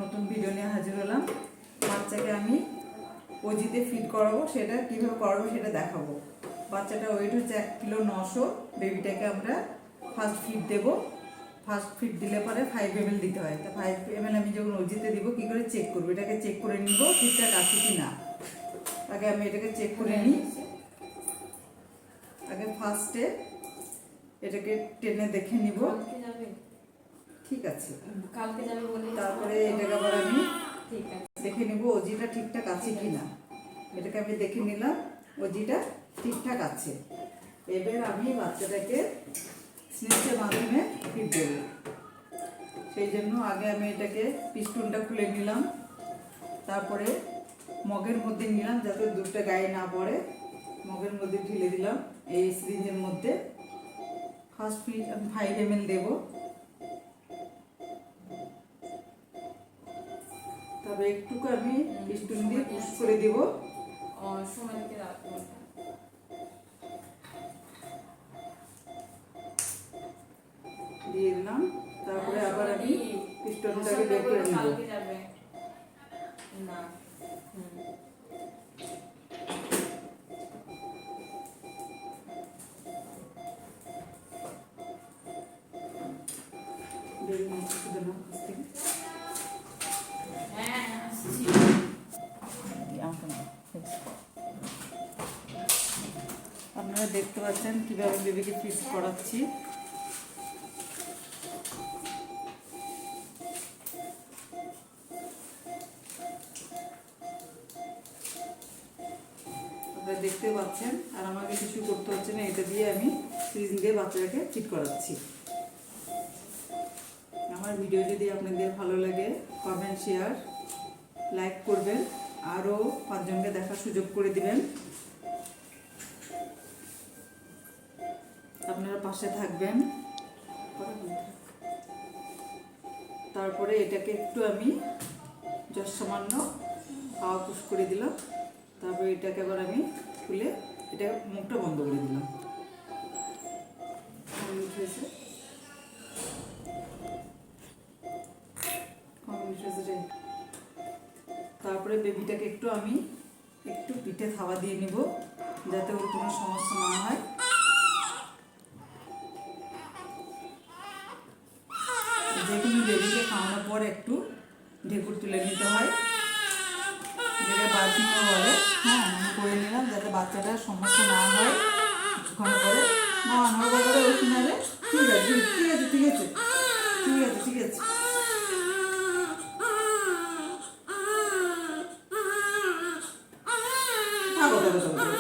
নতুন ভিডিও নিয়ে হাজির হলাম। বাচ্চাকে আমি ওজিতে ফিট করাবো, সেটা কীভাবে করাবো সেটা দেখাবো। বাচ্চাটা ওয়েট হচ্ছে 1 কিলো 900। বেবিটাকে আমরা ফার্স্ট ফিট দেবো। ফার্স্ট ফিট দিলে পরে 5 ml দিতে হয়। তা 5 ml আমি যখন ওজিতে দিব কী করে চেক করবো, এটাকে চেক করে নিব ঠিকঠাক আছে কি না। আগে আমি এটাকে চেক করে নিই। আগে ফার্স্টে এটাকে টেনে দেখে নিব ঠিক আছে, কালকে যাবে বলে। তারপরে এটাকে আবার আমি দেখে নিব ওজিটা ঠিকঠাক আছে কি না। এটাকে আমি দেখে নিলাম ওজিটা ঠিকঠাক আছে। এবার আমি বাচ্চাটাকে স্লিচের মাধ্যমে ফিট দেব। সেই জন্য আগে আমি এটাকে পিস্টনটা খুলে নিলাম, তারপরে মগের মধ্যে নিলাম যাতে দুধটা গায়ে না পড়ে। মগের মধ্যে ঢেলে দিলাম এই সিরিঞ্জের মধ্যে। ফার্স্ট ফিট আমি 5 ml দেবো। তবে একটুকু আমি পিস্টন দিয়ে পুশ করে দেব। দিয়ে দিলাম, তারপরে আবার আমি পিস্টনটাকে বের করে নেব। আপনারা দেখতে পাচ্ছেন কিভাবে বেবিকে ফিক্স করাচ্ছি। আপনারা দেখতে পাচ্ছেন, আর আমাকে কিছু করতে হচ্ছে না। এটা দিয়ে আমি সিরিঞ্জ দিয়ে বাচ্চাটাকে ফিট করাচ্ছি। আমার ভিডিও যদি আপনাদের ভালো লাগে কমেন্ট, শেয়ার, লাইক করবেন, আরও 5 জনকে দেখার সুযোগ করে দিবেন। আপনারা পাশে থাকবেন। তারপরে এটাকে একটু আমি যত সামান্য হাওয়া পুশ করে দিলাম। তারপরে এটাকে আবার আমি খুলে এটা মুখটা বন্ধ করে দিলাম। তারপরে বেবিটাকে একটু আমি একটু পিঠে থাবা দিয়ে নিব যাতে ওর কোনো সমস্যা না হয়। যে কোনো বেবিকে খাওয়ানোর পর একটু ঢেকুর তুলে নিতে হয়, যেটা বার্থিংও বলে। হ্যাঁ, আমি করে নিলাম যাতে বাচ্চাটার সমস্যা না হয়। কিছুক্ষণ পরে নড়বড় করে ওষুধ নেবে। ঠিক আছে ঠিক আছে ঠিক আছে ঠিক আছে ঠিক আছে। থাকো থাকো থাকো থাকো।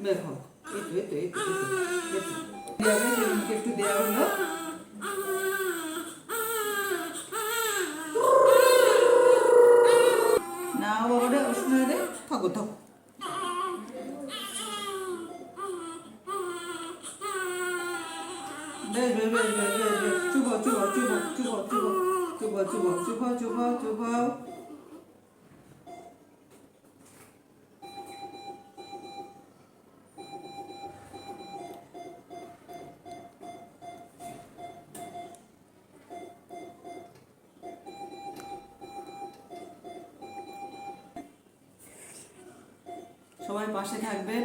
দেখো একটু দেওয়া হলো। না বাবারে উষ্ণ রে, থাকো থাকো। বেশ বেশ বেশ বেশ বেশ বেশ। চুপ চুপ চুপ চুপ চুপ চুপ চুপ চুপ চুপ চুপ। সবাই পাশে থাকবেন।